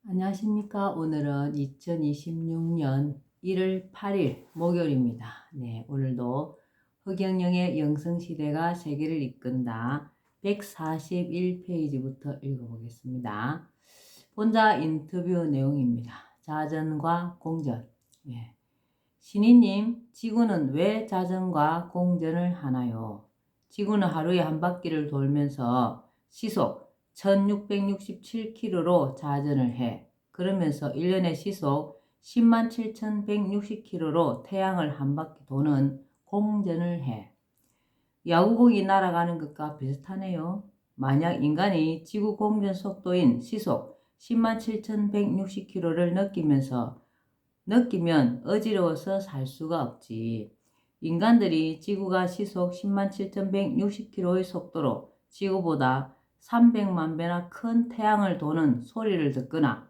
안녕하십니까. 오늘은 2026년 1월 8일 목요일입니다. 네, 오늘도 허경영의 영성시대가 세계를 이끈다 141페이지부터 읽어보겠습니다. 본자 인터뷰 내용입니다. 자전과 공전. 예. 신이님, 지구는 왜 자전과 공전을 하나요? 지구는 하루에 한 바퀴를 돌면서 시속 1667km로 자전을 해. 그러면서 1년에 시속 107,160km로 태양을 한 바퀴 도는 공전을 해. 야구공이 날아가는 것과 비슷하네요. 만약 인간이 지구 공전 속도인 시속 107,160km를 느끼면 어지러워서 살 수가 없지. 인간들이 지구가 시속 107,160km의 속도로 지구보다 300만 배나 큰 태양을 도는 소리를 듣거나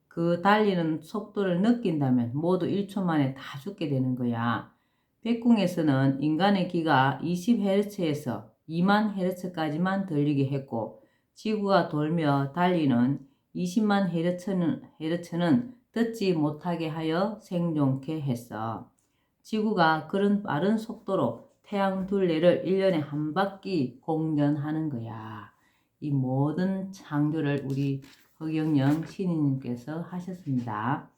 그 달리는 속도를 느낀다면 모두 1초 만에 다 죽게 되는 거야. 백궁에서는 인간의 귀가 20Hz에서 2만 Hz까지만 들리게 했고 지구가 돌며 달리는 20만 Hz는 듣지 못하게 하여 생존케 했어. 지구가 그런 빠른 속도로 태양 둘레를 1년에 한 바퀴 공전하는 거야. 이 모든 창조를 우리 허경영 신인님께서 하셨습니다.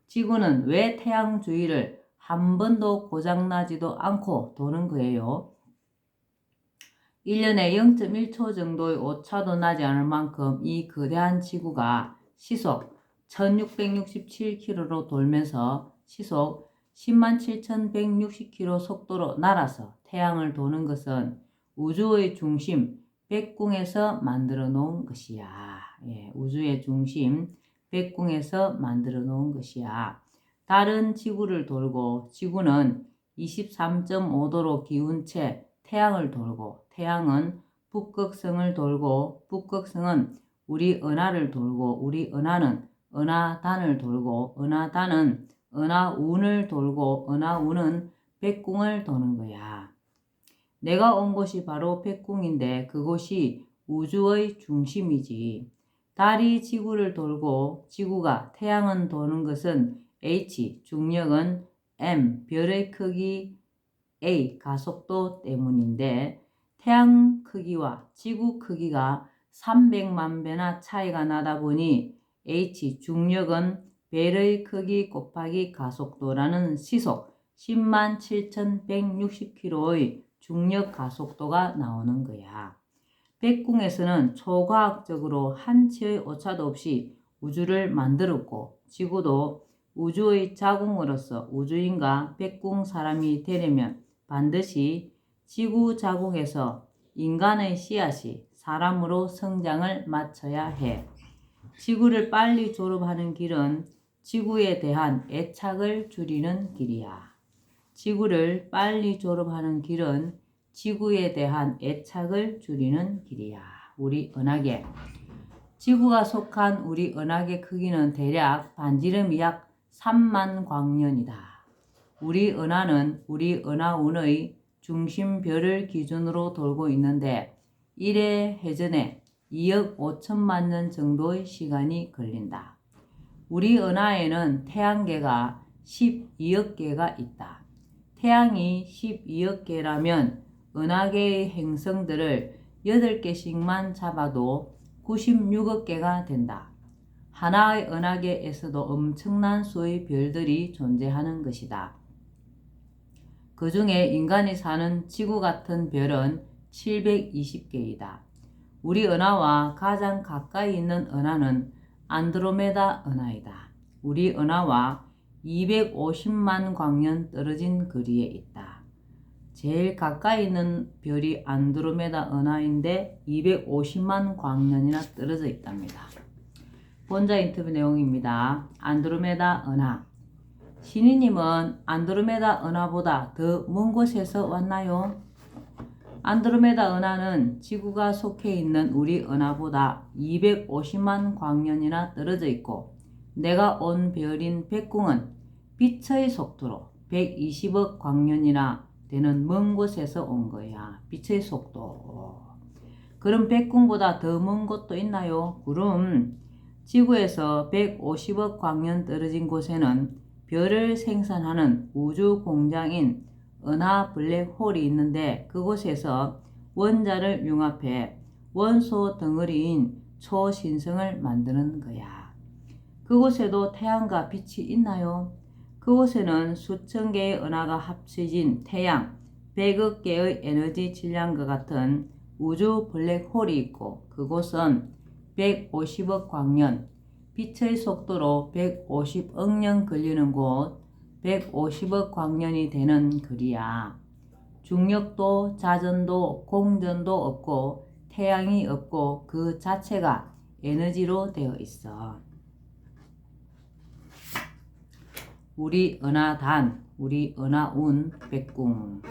지구는 왜 태양 주위를 한 번도 고장나지도 않고 도는 거예요? 1년에 0.1초 정도의 오차도 나지 않을 만큼 이 거대한 지구가 시속 1667km로 돌면서 시속 107,160km 속도로 날아서 태양을 도는 것은 우주의 중심 백궁에서 만들어 놓은 것이야. 예, 우주의 중심 백궁에서 만들어 놓은 것이야. 달은 지구를 돌고 지구는 23.5도로 기운 채 태양을 돌고 태양은 북극성을 돌고 북극성은 우리 은하를 돌고 우리 은하는 은하단을 돌고 은하단은 은하운을 돌고 은하운은 백궁을 도는 거야. 내가 온 곳이 바로 백궁인데 그곳이 우주의 중심이지. 달이 지구를 돌고 지구가 태양은 도는 것은 h, 중력은 m, 별의 크기 a, 가속도 때문인데 태양 크기와 지구 크기가 300만 배나 차이가 나다 보니 h, 중력은 별의 크기 곱하기 가속도라는 시속 107,160km의 중력 가속도가 나오는 거야. 백궁에서는 초과학적으로 한치의 오차도 없이 우주를 만들었고 지구도 우주의 자궁으로서 우주인과 백궁 사람이 되려면 반드시 지구 자궁에서 인간의 씨앗이 사람으로 성장을 마쳐야 해. 지구를 빨리 졸업하는 길은 지구에 대한 애착을 줄이는 길이야. 지구를 빨리 졸업하는 길은 지구에 대한 애착을 줄이는 길이야. 우리 은하계. 지구가 속한 우리 은하계 크기는 대략 반지름이 약 3만 광년이다. 우리 은하는 우리 은하운의 중심별을 기준으로 돌고 있는데 1회 회전에 2억 5천만 년 정도의 시간이 걸린다. 우리 은하에는 태양계가 12억 개가 있다. 태양이 12억 개라면 은하계의 행성들을 8개씩만 잡아도 96억 개가 된다. 하나의 은하계에서도 엄청난 수의 별들이 존재하는 것이다. 그 중에 인간이 사는 지구 같은 별은 720개이다. 우리 은하와 가장 가까이 있는 은하는 안드로메다 은하이다. 우리 은하와 250만 광년 떨어진 거리에 있다. 제일 가까이 있는 별이 안드로메다 은하인데 250만 광년이나 떨어져 있답니다. 본자 인터뷰 내용입니다. 안드로메다 은하. 신이님은 안드로메다 은하보다 더 먼 곳에서 왔나요? 안드로메다 은하는 지구가 속해 있는 우리 은하보다 250만 광년이나 떨어져 있고 내가 온 별인 백궁은 빛의 속도로 120억 광년이나 되는 먼 곳에서 온 거야. 빛의 속도. 그럼 백궁보다 더 먼 곳도 있나요? 그럼 지구에서 150억 광년 떨어진 곳에는 별을 생산하는 우주 공장인 은하 블랙홀이 있는데 그곳에서 원자를 융합해 원소 덩어리인 초신성을 만드는 거야. 그곳에도 태양과 빛이 있나요? 그곳에는 수천 개의 은하가 합쳐진 태양 100억 개의 에너지 질량과 같은 우주 블랙홀이 있고 그곳은 150억 광년, 빛의 속도로 150억 년 걸리는 곳 150억 광년이 되는 거리야. 중력도 자전도 공전도 없고 태양이 없고 그 자체가 에너지로 되어 있어. 우리 은하단, 우리 은하운 백궁.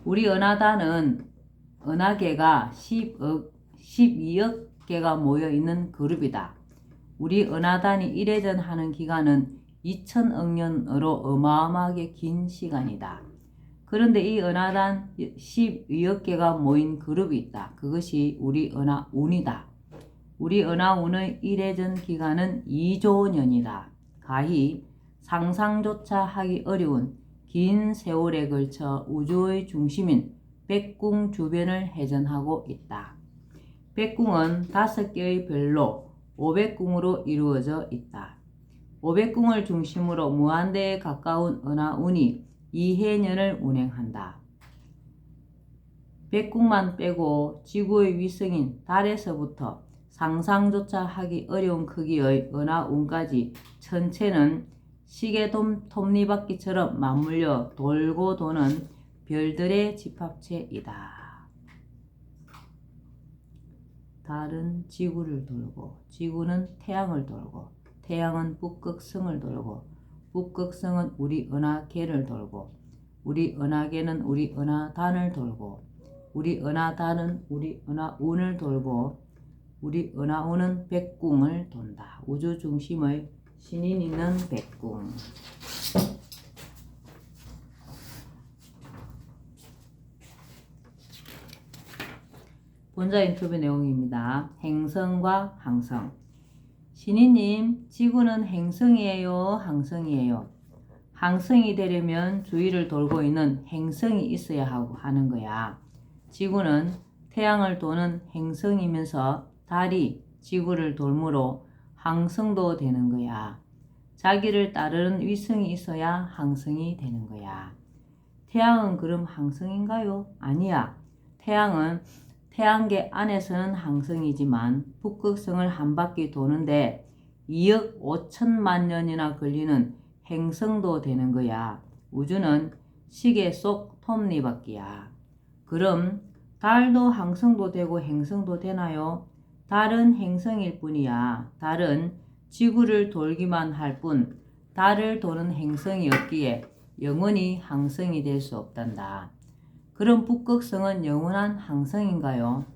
우리 은하단은 은하계가 12억 개가 모여있는 그룹이다. 우리 은하단이 이래전하는 기간은 2000억 년으로 어마어마하게 긴 시간이다. 그런데 이 은하단 12억 개가 모인 그룹이 있다. 그것이 우리 은하운이다. 우리 은하운의 이래전 기간은 2조 년이다. 가히 상상조차 하기 어려운 긴 세월에 걸쳐 우주의 중심인 백궁 주변을 회전하고 있다. 백궁은 5개의 별로 500궁으로 이루어져 있다. 500궁을 중심으로 무한대에 가까운 은하운이 2해년을 운행한다. 백궁만 빼고 지구의 위성인 달에서부터 상상조차 하기 어려운 크기의 은하운까지 전체는 시계 톱니바퀴처럼 맞물려 돌고 도는 별들의 집합체이다. 달은 지구를 돌고 지구는 태양을 돌고 태양은 북극성을 돌고 북극성은 우리 은하계를 돌고 우리 은하계는 우리 은하단을 돌고 우리 은하단은 우리 은하운을 돌고 우리 은하운은 백궁을 돈다. 우주 중심의 신인 있는 백궁. 본자 인터뷰 내용입니다. 행성과 항성. 신이님, 지구는 행성이에요? 항성이에요? 항성이 되려면 주위를 돌고 있는 행성이 있어야 하는 거야. 지구는 태양을 도는 행성이면서 달이 지구를 돌므로 항성도 되는 거야. 자기를 따르는 위성이 있어야 항성이 되는 거야. 태양은 그럼 항성인가요? 아니야. 태양은 태양계 안에서는 항성이지만 북극성을 한 바퀴 도는데 2억 5천만 년이나 걸리는 행성도 되는 거야. 우주는 시계 속 톱니바퀴야. 그럼 달도 항성도 되고 행성도 되나요? 달은 행성일 뿐이야. 달은 지구를 돌기만 할 뿐 달을 도는 행성이 없기에 영원히 항성이 될 수 없단다. 그럼 북극성은 영원한 항성인가요?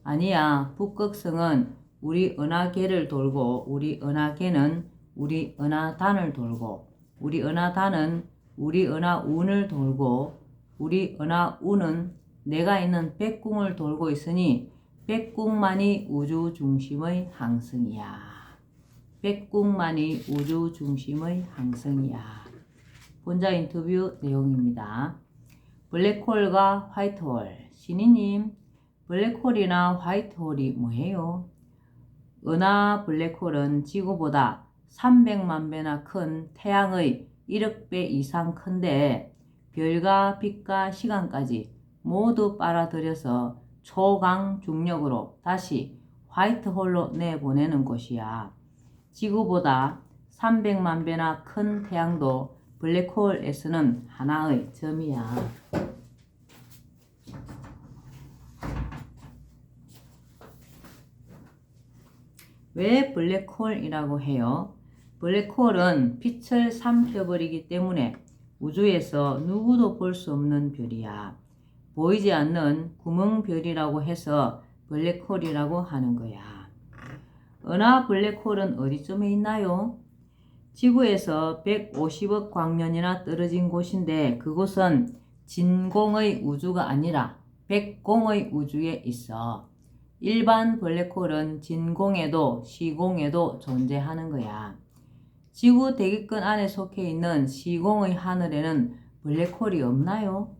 아니야. 북극성은 우리 은하계를 돌고 우리 은하계는 우리 은하단을 돌고 우리 은하단은 우리 은하운을 돌고 우리 은하운은 내가 있는 백궁을 돌고 있으니 백궁만이 우주 중심의 항성이야. 백궁만이 우주 중심의 항성이야. 본자 인터뷰 내용입니다. 블랙홀과 화이트홀. 신이님, 블랙홀이나 화이트홀이 뭐예요? 은하 블랙홀은 지구보다 300만 배나 큰 태양의 1억 배 이상 큰데 별과 빛과 시간까지 모두 빨아들여서 초강 중력으로 다시 화이트홀로 내보내는 곳이야. 지구보다 300만 배나 큰 태양도 블랙홀에서는 하나의 점이야. 왜 블랙홀이라고 해요? 블랙홀은 빛을 삼켜버리기 때문에 우주에서 누구도 볼 수 없는 별이야. 보이지 않는 구멍별이라고 해서 블랙홀이라고 하는 거야. 은하 블랙홀은 어디쯤에 있나요? 지구에서 150억 광년이나 떨어진 곳인데 그곳은 진공의 우주가 아니라 백공의 우주에 있어. 일반 블랙홀은 진공에도 시공에도 존재하는 거야. 지구 대기권 안에 속해 있는 시공의 하늘에는 블랙홀이 없나요?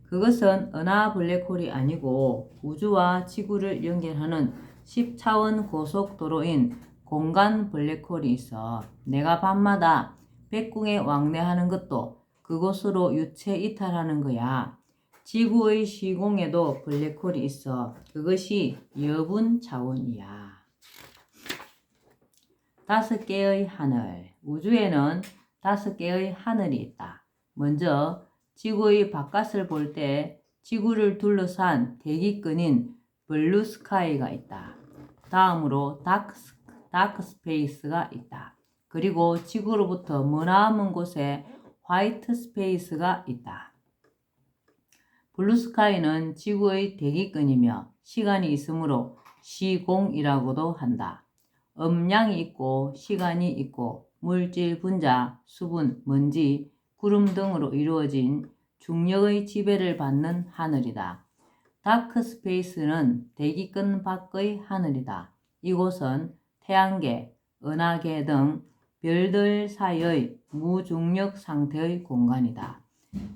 그것은 은하 블랙홀이 아니고 우주와 지구를 연결하는 10차원 고속도로인 공간 블랙홀이 있어. 내가 밤마다 백궁에 왕래하는 것도 그곳으로 유체 이탈하는 거야. 지구의 시공에도 블랙홀이 있어. 그것이 여분 차원이야. 5개의 하늘. 우주에는 5개의 하늘이 있다. 먼저 지구의 바깥을 볼 때 지구를 둘러싼 대기권인 블루 스카이가 있다. 다음으로 다크 스페이스가 있다. 그리고 지구로부터 머나먼 곳에 화이트 스페이스가 있다. 블루 스카이는 지구의 대기권이며 시간이 있으므로 시공이라고도 한다. 음량이 있고 시간이 있고 물질, 분자, 수분, 먼지, 구름 등으로 이루어진 중력의 지배를 받는 하늘이다. 다크 스페이스는 대기권 밖의 하늘이다. 이곳은 태양계, 은하계 등 별들 사이의 무중력 상태의 공간이다.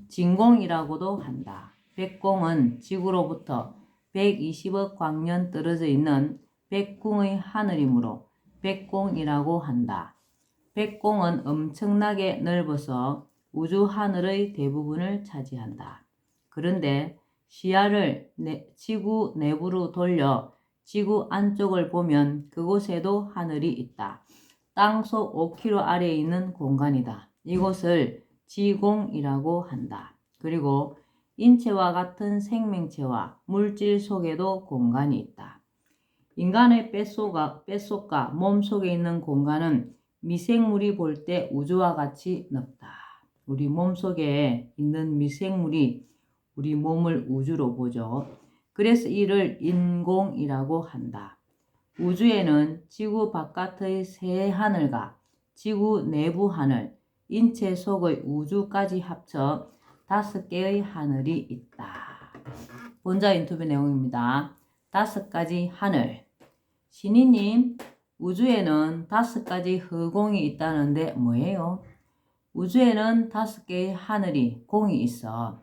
진공이라고도 한다. 백공은 지구로부터 120억 광년 떨어져 있는 백궁의 하늘이므로 백공이라고 한다. 백공은 엄청나게 넓어서 우주 하늘의 대부분을 차지한다. 그런데 시야를 지구 내부로 돌려 지구 안쪽을 보면 그곳에도 하늘이 있다. 땅속 5km 아래에 있는 공간이다. 이곳을 지공이라고 한다. 그리고 인체와 같은 생명체와 물질 속에도 공간이 있다. 인간의 뱃속과 몸속에 있는 공간은 미생물이 볼 때 우주와 같이 넓다. 우리 몸속에 있는 미생물이 우리 몸을 우주로 보죠. 그래서 이를 인공이라고 한다. 우주에는 지구 바깥의 새 하늘과 지구 내부 하늘, 인체 속의 우주까지 합쳐 5개의 하늘이 있다. 본자 인터뷰 내용입니다. 5가지 하늘. 신이님, 우주에는 5가지 허공이 있다는데 뭐예요? 우주에는 5개의 하늘이 공이 있어.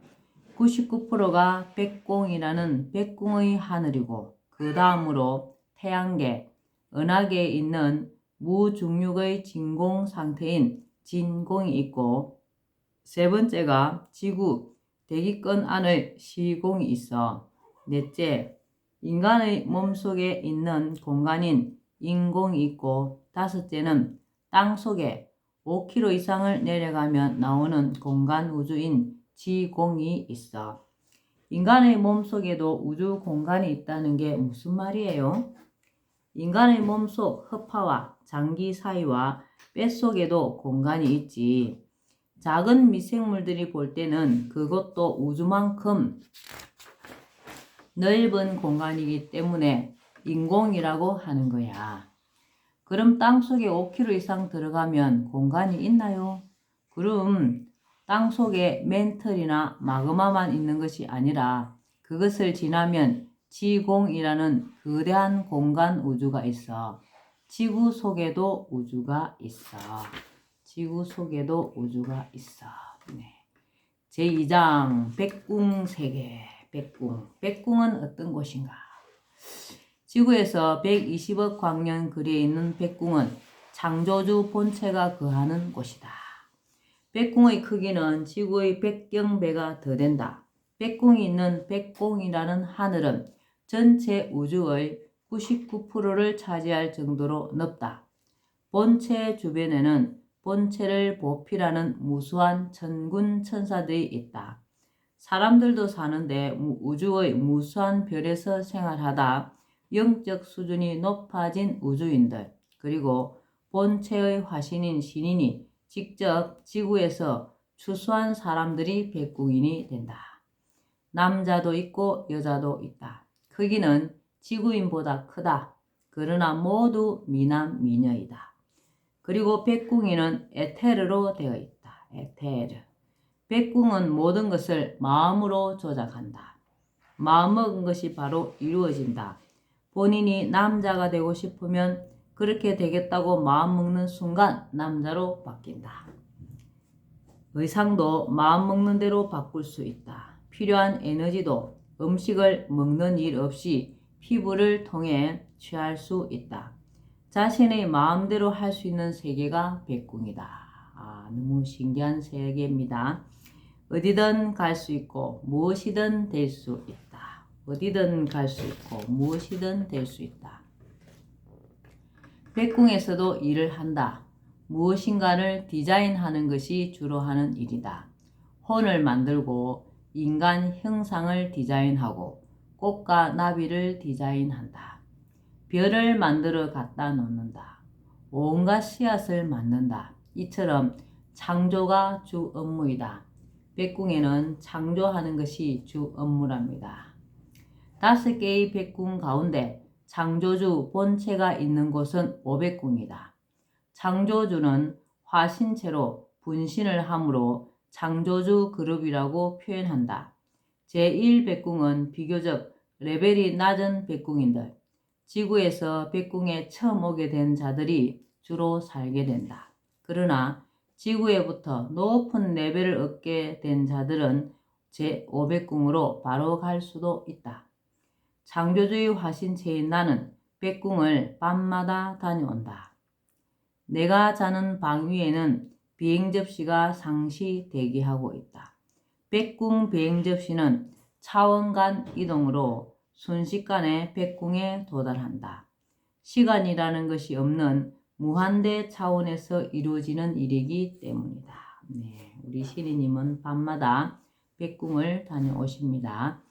99%가 백공이라는 백궁의 하늘이고 그 다음으로 태양계, 은하계에 있는 무중력의 진공 상태인 진공이 있고 세 번째가 지구, 대기권 안의 시공이 있어. 넷째, 인간의 몸속에 있는 공간인 인공이 있고 다섯째는 땅속에 5km 이상을 내려가면 나오는 공간 우주인 지공이 있어. 인간의 몸속에도 우주 공간이 있다는 게 무슨 말이에요? 인간의 몸속 허파와 장기 사이와 뱃속에도 공간이 있지. 작은 미생물들이 볼 때는 그것도 우주만큼 넓은 공간이기 때문에 인공이라고 하는 거야. 그럼 땅속에 5km 이상 들어가면 공간이 있나요? 그럼 땅속에 멘틀이나 마그마만 있는 것이 아니라 그것을 지나면 지공이라는 거대한 공간 우주가 있어. 지구 속에도 우주가 있어. 지구 속에도 우주가 있어. 네. 제2장 백궁 세계. 백궁은 어떤 곳인가? 지구에서 120억 광년 거리에 있는 백궁은 창조주 본체가 거하는 곳이다. 백궁의 크기는 지구의 100경배가 더 된다. 백궁이 있는 백궁이라는 하늘은 전체 우주의 99%를 차지할 정도로 넓다. 본체 주변에는 본체를 보필하는 무수한 천군 천사들이 있다. 사람들도 사는데 우주의 무수한 별에서 생활하다 영적 수준이 높아진 우주인들, 그리고 본체의 화신인 신인이 직접 지구에서 추수한 사람들이 백궁인이 된다. 남자도 있고 여자도 있다. 크기는 지구인보다 크다. 그러나 모두 미남 미녀이다. 그리고 백궁인은 에테르로 되어 있다. 에테르. 백궁은 모든 것을 마음으로 조작한다. 마음먹은 것이 바로 이루어진다. 본인이 남자가 되고 싶으면 그렇게 되겠다고 마음먹는 순간 남자로 바뀐다. 의상도 마음먹는 대로 바꿀 수 있다. 필요한 에너지도 음식을 먹는 일 없이 피부를 통해 취할 수 있다. 자신의 마음대로 할 수 있는 세계가 백궁이다. 너무 신기한 세계입니다. 어디든 갈 수 있고 무엇이든 될 수 있다. 어디든 갈 수 있고 무엇이든 될 수 있다. 백궁에서도 일을 한다. 무엇인가를 디자인하는 것이 주로 하는 일이다. 혼을 만들고 인간 형상을 디자인하고 꽃과 나비를 디자인한다. 별을 만들어 갖다 놓는다. 온갖 씨앗을 만든다. 이처럼 창조가 주 업무이다. 백궁에는 창조하는 것이 주 업무랍니다. 5개의 백궁 가운데 창조주 본체가 있는 곳은 오백궁이다. 창조주는 화신체로 분신을 함으로 창조주 그룹이라고 표현한다. 제1백궁은 비교적 레벨이 낮은 백궁인들, 지구에서 백궁에 처음 오게 된 자들이 주로 살게 된다. 그러나 지구에부터 높은 레벨을 얻게 된 자들은 제5백궁으로 바로 갈 수도 있다. 창조주의 화신체인 나는 백궁을 밤마다 다녀온다. 내가 자는 방 위에는 비행접시가 상시 대기하고 있다. 백궁 비행접시는 차원 간 이동으로 순식간에 백궁에 도달한다. 시간이라는 것이 없는 무한대 차원에서 이루어지는 일이기 때문이다. 우리 시리님은 밤마다 백궁을 다녀오십니다.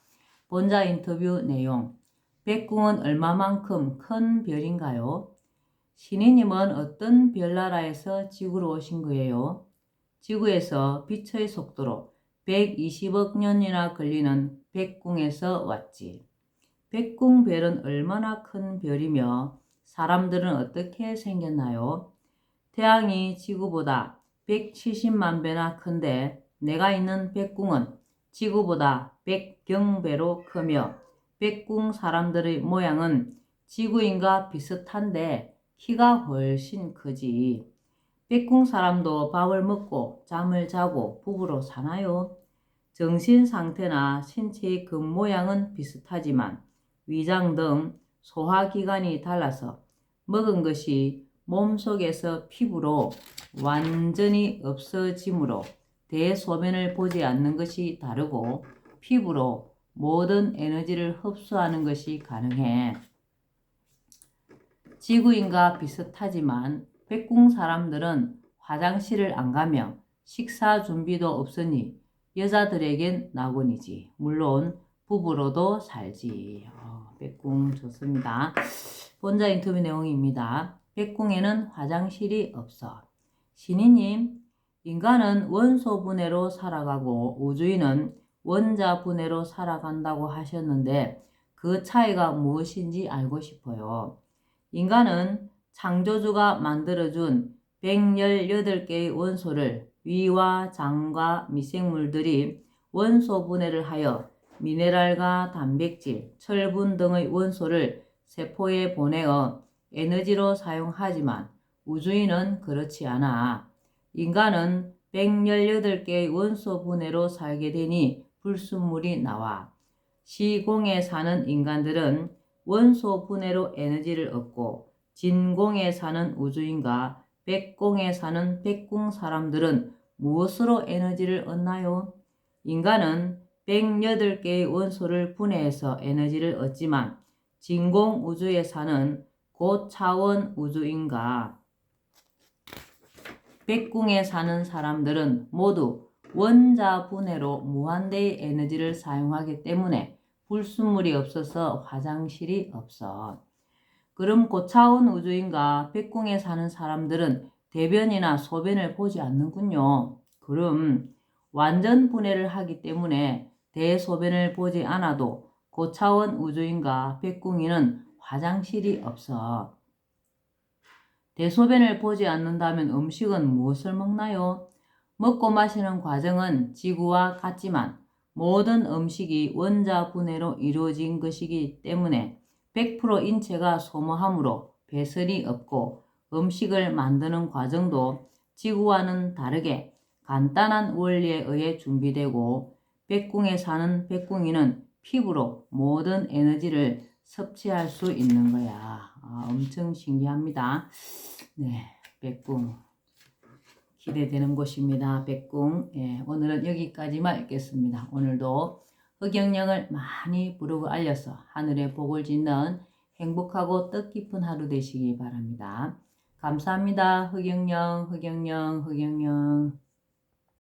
본자 인터뷰 내용. 백궁은 얼마만큼 큰 별인가요? 신이님은 어떤 별나라에서 지구로 오신 거예요? 지구에서 빛의 속도로 120억 년이나 걸리는 백궁에서 왔지. 백궁별은 얼마나 큰 별이며 사람들은 어떻게 생겼나요? 태양이 지구보다 170만 배나 큰데 내가 있는 백궁은 지구보다 100경배로 크며 백궁 사람들의 모양은 지구인과 비슷한데 키가 훨씬 크지. 백궁 사람도 밥을 먹고 잠을 자고 부부로 사나요? 정신 상태나 신체의 겉모양은 비슷하지만 위장 등 소화기관이 달라서 먹은 것이 몸속에서 피부로 완전히 없어지므로 대소변을 보지 않는 것이 다르고 피부로 모든 에너지를 흡수하는 것이 가능해. 지구인과 비슷하지만 백궁 사람들은 화장실을 안 가며 식사 준비도 없으니 여자들에겐 낙원이지. 물론 부부로도 살지. 백궁 좋습니다. 본자 인터뷰 내용입니다. 백궁에는 화장실이 없어. 신이님, 인간은 원소 분해로 살아가고 우주인은 원자 분해로 살아간다고 하셨는데 그 차이가 무엇인지 알고 싶어요. 인간은 창조주가 만들어준 118개의 원소를 위와 장과 미생물들이 원소 분해를 하여 미네랄과 단백질, 철분 등의 원소를 세포에 보내어 에너지로 사용하지만 우주인은 그렇지 않아. 인간은 118개의 원소 분해로 살게 되니 불순물이 나와. 시공에 사는 인간들은 원소 분해로 에너지를 얻고 진공에 사는 우주인과 백공에 사는 백궁 사람들은 무엇으로 에너지를 얻나요? 인간은 108개의 원소를 분해해서 에너지를 얻지만 진공 우주에 사는 고차원 우주인과 백궁에 사는 사람들은 모두 원자 분해로 무한대의 에너지를 사용하기 때문에 불순물이 없어서 화장실이 없어. 그럼 고차원 우주인과 백궁에 사는 사람들은 대변이나 소변을 보지 않는군요. 그럼 완전 분해를 하기 때문에 대소변을 보지 않아도 고차원 우주인과 백궁이는 화장실이 없어. 대소변을 보지 않는다면 음식은 무엇을 먹나요? 먹고 마시는 과정은 지구와 같지만 모든 음식이 원자 분해로 이루어진 것이기 때문에 100% 인체가 소모하므로 배설이 없고 음식을 만드는 과정도 지구와는 다르게 간단한 원리에 의해 준비되고 백궁에 사는 백궁이는 피부로 모든 에너지를 섭취할 수 있는 거야. 엄청 신기합니다. 네, 백궁. 기대되는 곳입니다. 백궁. 예, 오늘은 여기까지만 읽겠습니다. 오늘도 흑영령을 많이 부르고 알려서 하늘의 복을 짓는 행복하고 뜻깊은 하루 되시기 바랍니다. 감사합니다. 흑영령, 흑영령, 흑영령.